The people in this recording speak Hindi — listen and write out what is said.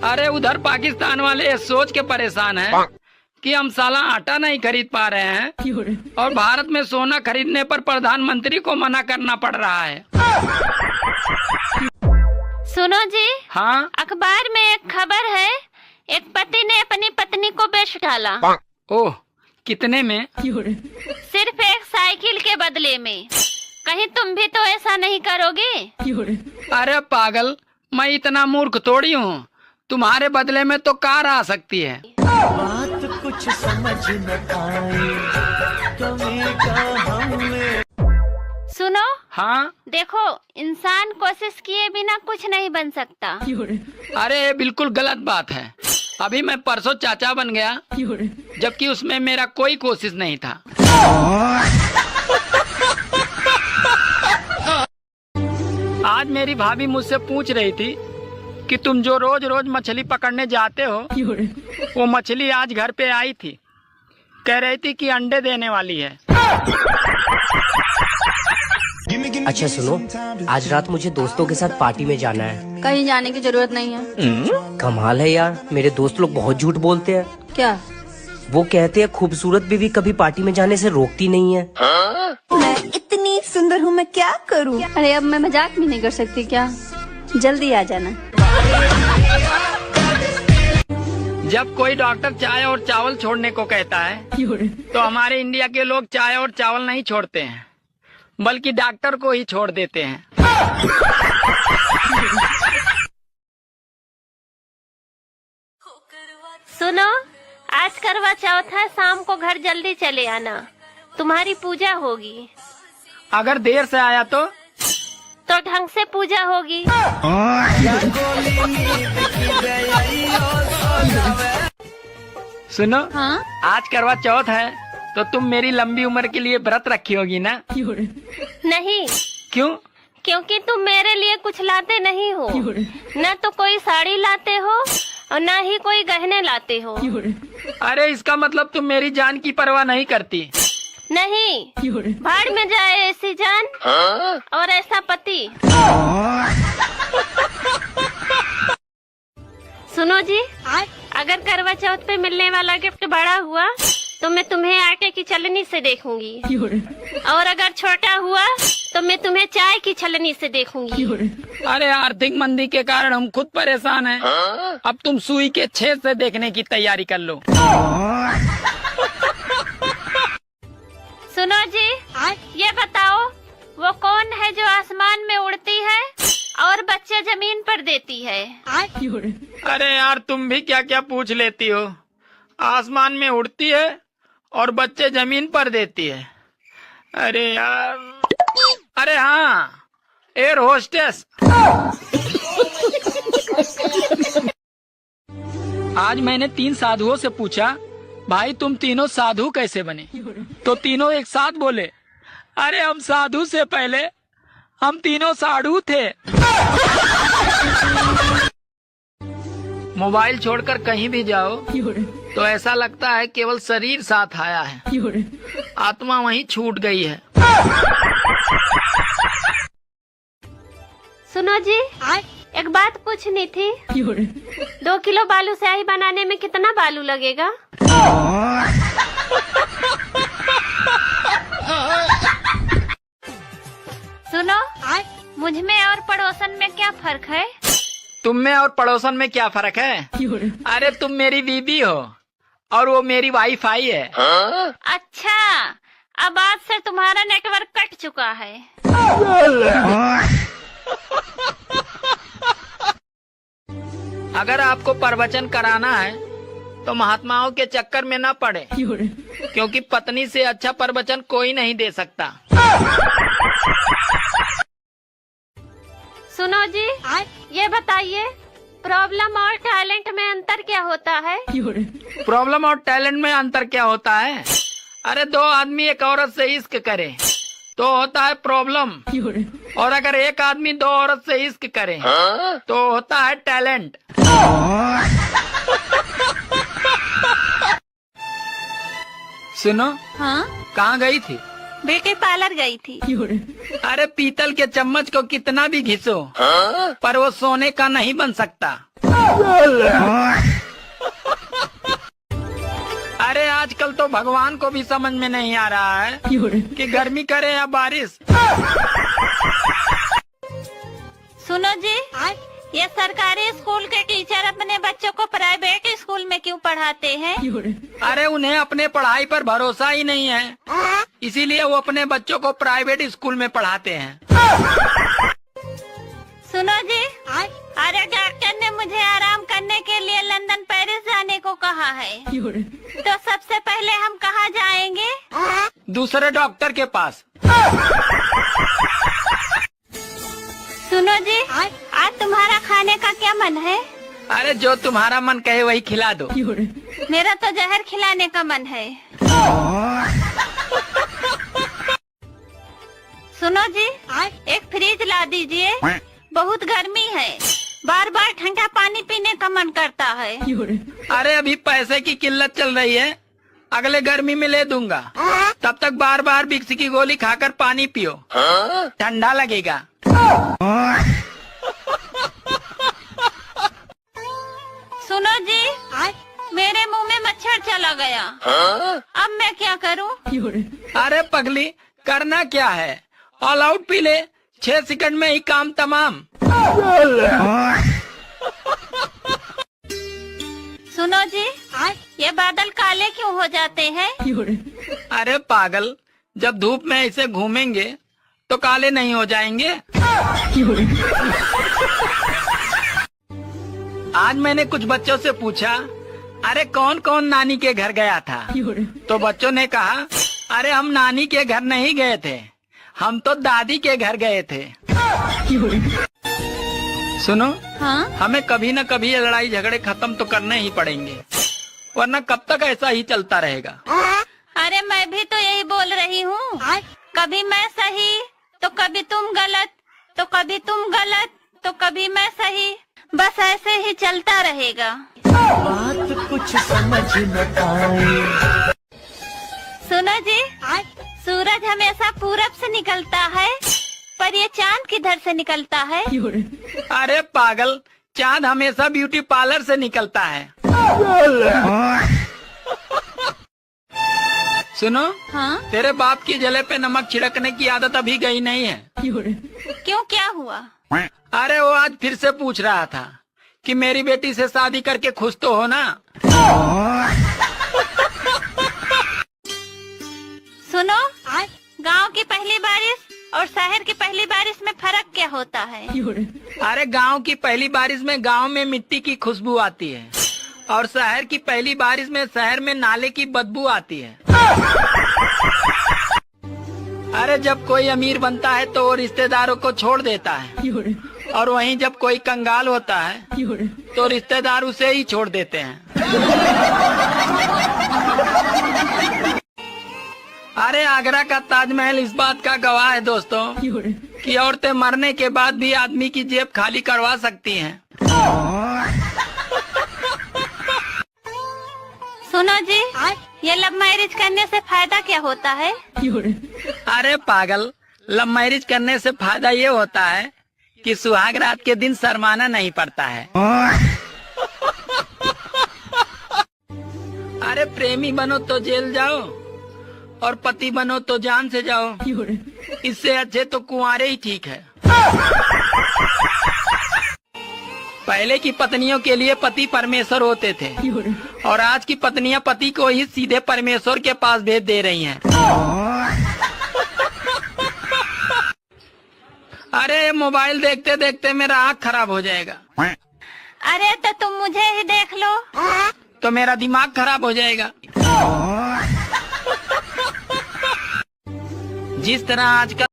अरे उधर पाकिस्तान वाले ये सोच के परेशान हैं कि हम साला आटा नहीं खरीद पा रहे हैं और भारत में सोना खरीदने पर प्रधानमंत्री को मना करना पड़ रहा है। सुनो जी। हाँ। अखबार में एक खबर है, एक पति ने अपनी पत्नी को बेच डाला। ओह, कितने में? सिर्फ एक साइकिल के बदले में। कहीं तुम भी तो ऐसा नहीं करोगे? अरे पागल, मैं इतना मूर्ख थोड़ी हूँ। तुम्हारे बदले में तो कार आ सकती है। बात कुछ समझ न आई, कमी का हमने। सुनो। हाँ। देखो, इंसान कोशिश किए बिना कुछ नहीं बन सकता। अरे ये बिल्कुल गलत बात है। अभी मैं परसों चाचा बन गया, जबकि उसमें मेरा कोई कोशिश नहीं था। आज मेरी भाभी मुझसे पूछ रही थी कि तुम जो रोज रोज मछली पकड़ने जाते हो, वो मछली आज घर पे आई थी। कह रही थी कि अंडे देने वाली है। अच्छा सुनो, आज रात मुझे दोस्तों के साथ पार्टी में जाना है। कहीं जाने की जरूरत नहीं है। कमाल है यार, मेरे दोस्त लोग बहुत झूठ बोलते हैं। क्या? वो कहते हैं खूबसूरत बीवी कभी पार्टी में जाने से रोकती नहीं है। मैं इतनी सुंदर हूँ, मैं क्या करूँ? अरे अब मैं मजाक भी नहीं कर सकती क्या? जल्दी आ जाना। जब कोई डॉक्टर चाय और चावल छोड़ने को कहता है, तो हमारे इंडिया के लोग चाय और चावल नहीं छोड़ते हैं, बल्कि डॉक्टर को ही छोड़ देते हैं। सुनो, आज करवा चौथ है, शाम को घर जल्दी चले आना, तुम्हारी पूजा होगी। अगर देर से आया तो ढंग से पूजा होगी। सुनो। हाँ? आज करवा चौथ है, तो तुम मेरी लंबी उम्र के लिए व्रत रखी होगी ना? नहीं। क्यों? क्योंकि तुम मेरे लिए कुछ लाते नहीं हो। न तो कोई साड़ी लाते हो और न ही कोई गहने लाते हो। अरे इसका मतलब तुम मेरी जान की परवाह नहीं करती। नहीं, भाड़ में जाए ऐसी जान और ऐसा पति। सुनो जी, अगर करवा चौथ पे मिलने वाला गिफ्ट बड़ा हुआ तो मैं तुम्हें आटे की छलनी से देखूंगी, और अगर छोटा हुआ तो मैं तुम्हें चाय की छलनी से देखूंगी। अरे आर्थिक मंदी के कारण हम खुद परेशान हैं। अब तुम सुई के छेद से देखने की तैयारी कर लो। सुनो जी, ये बताओ, वो कौन है जो आसमान में उड़ती है और बच्चे जमीन पर देती है? अरे यार, तुम भी क्या क्या पूछ लेती हो। आसमान में उड़ती है और बच्चे जमीन पर देती है। अरे यार, अरे हाँ, एयर होस्टेस। आज मैंने 3 साधुओं से पूछा, भाई तुम तीनों साधु कैसे बने? तो तीनों एक साथ बोले, अरे हम साधु से पहले हम तीनों साधु थे। मोबाइल छोड़कर कहीं भी जाओ तो ऐसा लगता है केवल शरीर साथ आया है, आत्मा वहीं छूट गई है। सुनो जी, एक बात पूछनी थी। 2 किलो बालू स्याही बनाने में कितना बालू लगेगा? सुनो, मुझ में और पड़ोसन में क्या फर्क है? तुम में और पड़ोसन में क्या फर्क है? अरे तुम मेरी बीबी हो और वो मेरी वाईफाई है। अच्छा, अब आज से तुम्हारा नेटवर्क कट चुका है। अगर आपको प्रवचन कराना है तो महात्माओं के चक्कर में ना पड़े, क्योंकि पत्नी से अच्छा प्रवचन कोई नहीं दे सकता। सुनो जी, ये बताइए, प्रॉब्लम और टैलेंट में अंतर क्या होता है? प्रॉब्लम और टैलेंट में अंतर क्या होता है? अरे 2 आदमी एक औरत से इश्क करे तो होता है प्रॉब्लम, और अगर एक आदमी 2 औरत से इश्क करे तो होता है टैलेंट। सुनो। हाँ? कहाँ गई थी? ब्यूटी पार्लर गई थी। अरे पीतल के चम्मच को कितना भी घिसो पर वो सोने का नहीं बन सकता। अरे आजकल तो भगवान को भी समझ में नहीं आ रहा है कि गर्मी करे या बारिश। सुनो जी, ये सरकारी स्कूल के टीचर अपने बच्चों को प्राइवेट स्कूल में क्यों पढ़ाते हैं? अरे उन्हें अपने पढ़ाई पर भरोसा ही नहीं है, इसीलिए वो अपने बच्चों को प्राइवेट स्कूल में पढ़ाते हैं। सुनो जी, अरे डॉक्टर ने मुझे आराम करने के लिए लंदन पेरिस जाने को कहा है, तो सबसे पहले हम कहाँ जाएंगे? दूसरे डॉक्टर के पास। सुनो जी, आज तुम्हारा खाने का क्या मन है? अरे जो तुम्हारा मन कहे वही खिला दो। मेरा तो जहर खिलाने का मन है। सुनो जी, एक फ्रिज ला दीजिए, बहुत गर्मी है, बार बार ठंडा पानी पीने का मन करता है। अरे अभी पैसे की किल्लत चल रही है, अगले गर्मी में ले दूंगा, तब तक बार बार विक्स की गोली खाकर पानी पियो, ठंडा लगेगा। सुनो जी, मेरे मुंह में मच्छर चला गया, अब मैं क्या करूं? अरे पगली, करना क्या है, ऑल आउट पी ले, 6 सेकंड में ही काम तमाम। सुनो जी, ये बादल काले क्यों हो जाते हैं? अरे पागल, जब धूप में ऐसे घूमेंगे तो काले नहीं हो जाएंगे। आज मैंने कुछ बच्चों से पूछा, अरे कौन कौन नानी के घर गया था? तो बच्चों ने कहा, अरे हम नानी के घर नहीं गए थे, हम तो दादी के घर गए थे। सुनो, हाँ? हमें कभी न कभी ये लड़ाई झगड़े खत्म तो करने ही पड़ेंगे, वरना कब तक ऐसा ही चलता रहेगा। अरे मैं भी तो यही बोल रही हूँ, कभी मैं सही तो कभी तुम गलत, तो कभी तुम गलत तो कभी मैं सही, बस ऐसे ही चलता रहेगा। बात कुछ समझ न आए। सुनो जी, सूरज हमेशा पूरब से निकलता है, पर ये चांद किधर से निकलता है? अरे पागल, चांद हमेशा ब्यूटी पार्लर से निकलता है। सुनो, हाँ? तेरे बाप की जले पे नमक छिड़कने की आदत अभी गई नहीं है। क्यों, क्या हुआ? अरे वो आज फिर से पूछ रहा था कि मेरी बेटी से शादी करके खुश तो हो ना। सुनो, गांव की पहली बारिश और शहर की पहली बारिश में फर्क क्या होता है? अरे गांव की पहली बारिश में गांव में मिट्टी की खुशबू आती है, और शहर की पहली बारिश में शहर में नाले की बदबू आती है। अरे जब कोई अमीर बनता है तो वो रिश्तेदारों को छोड़ देता है, और वहीं जब कोई कंगाल होता है तो रिश्तेदार उसे ही छोड़ देते हैं। अरे आगरा का ताजमहल इस बात का गवाह है दोस्तों कि औरतें मरने के बाद भी आदमी की जेब खाली करवा सकती हैं। सुनो जी, ये लव मैरिज करने से फायदा क्या होता है? अरे पागल, लव मैरिज करने से फायदा ये होता है कि सुहाग रात के दिन शर्माना नहीं पड़ता है। अरे प्रेमी बनो तो जेल जाओ, और पति बनो तो जान से जाओ, इससे अच्छे तो कुंवारे ही ठीक है। पहले की पत्नियों के लिए पति परमेश्वर होते थे, और आज की पत्नियां पति को ही सीधे परमेश्वर के पास भेज दे रही हैं। अरे मोबाइल देखते देखते मेरा आँख खराब हो जाएगा। अरे तो तुम मुझे ही देख लो, तो मेरा दिमाग खराब हो जाएगा। जिस तरह आजकल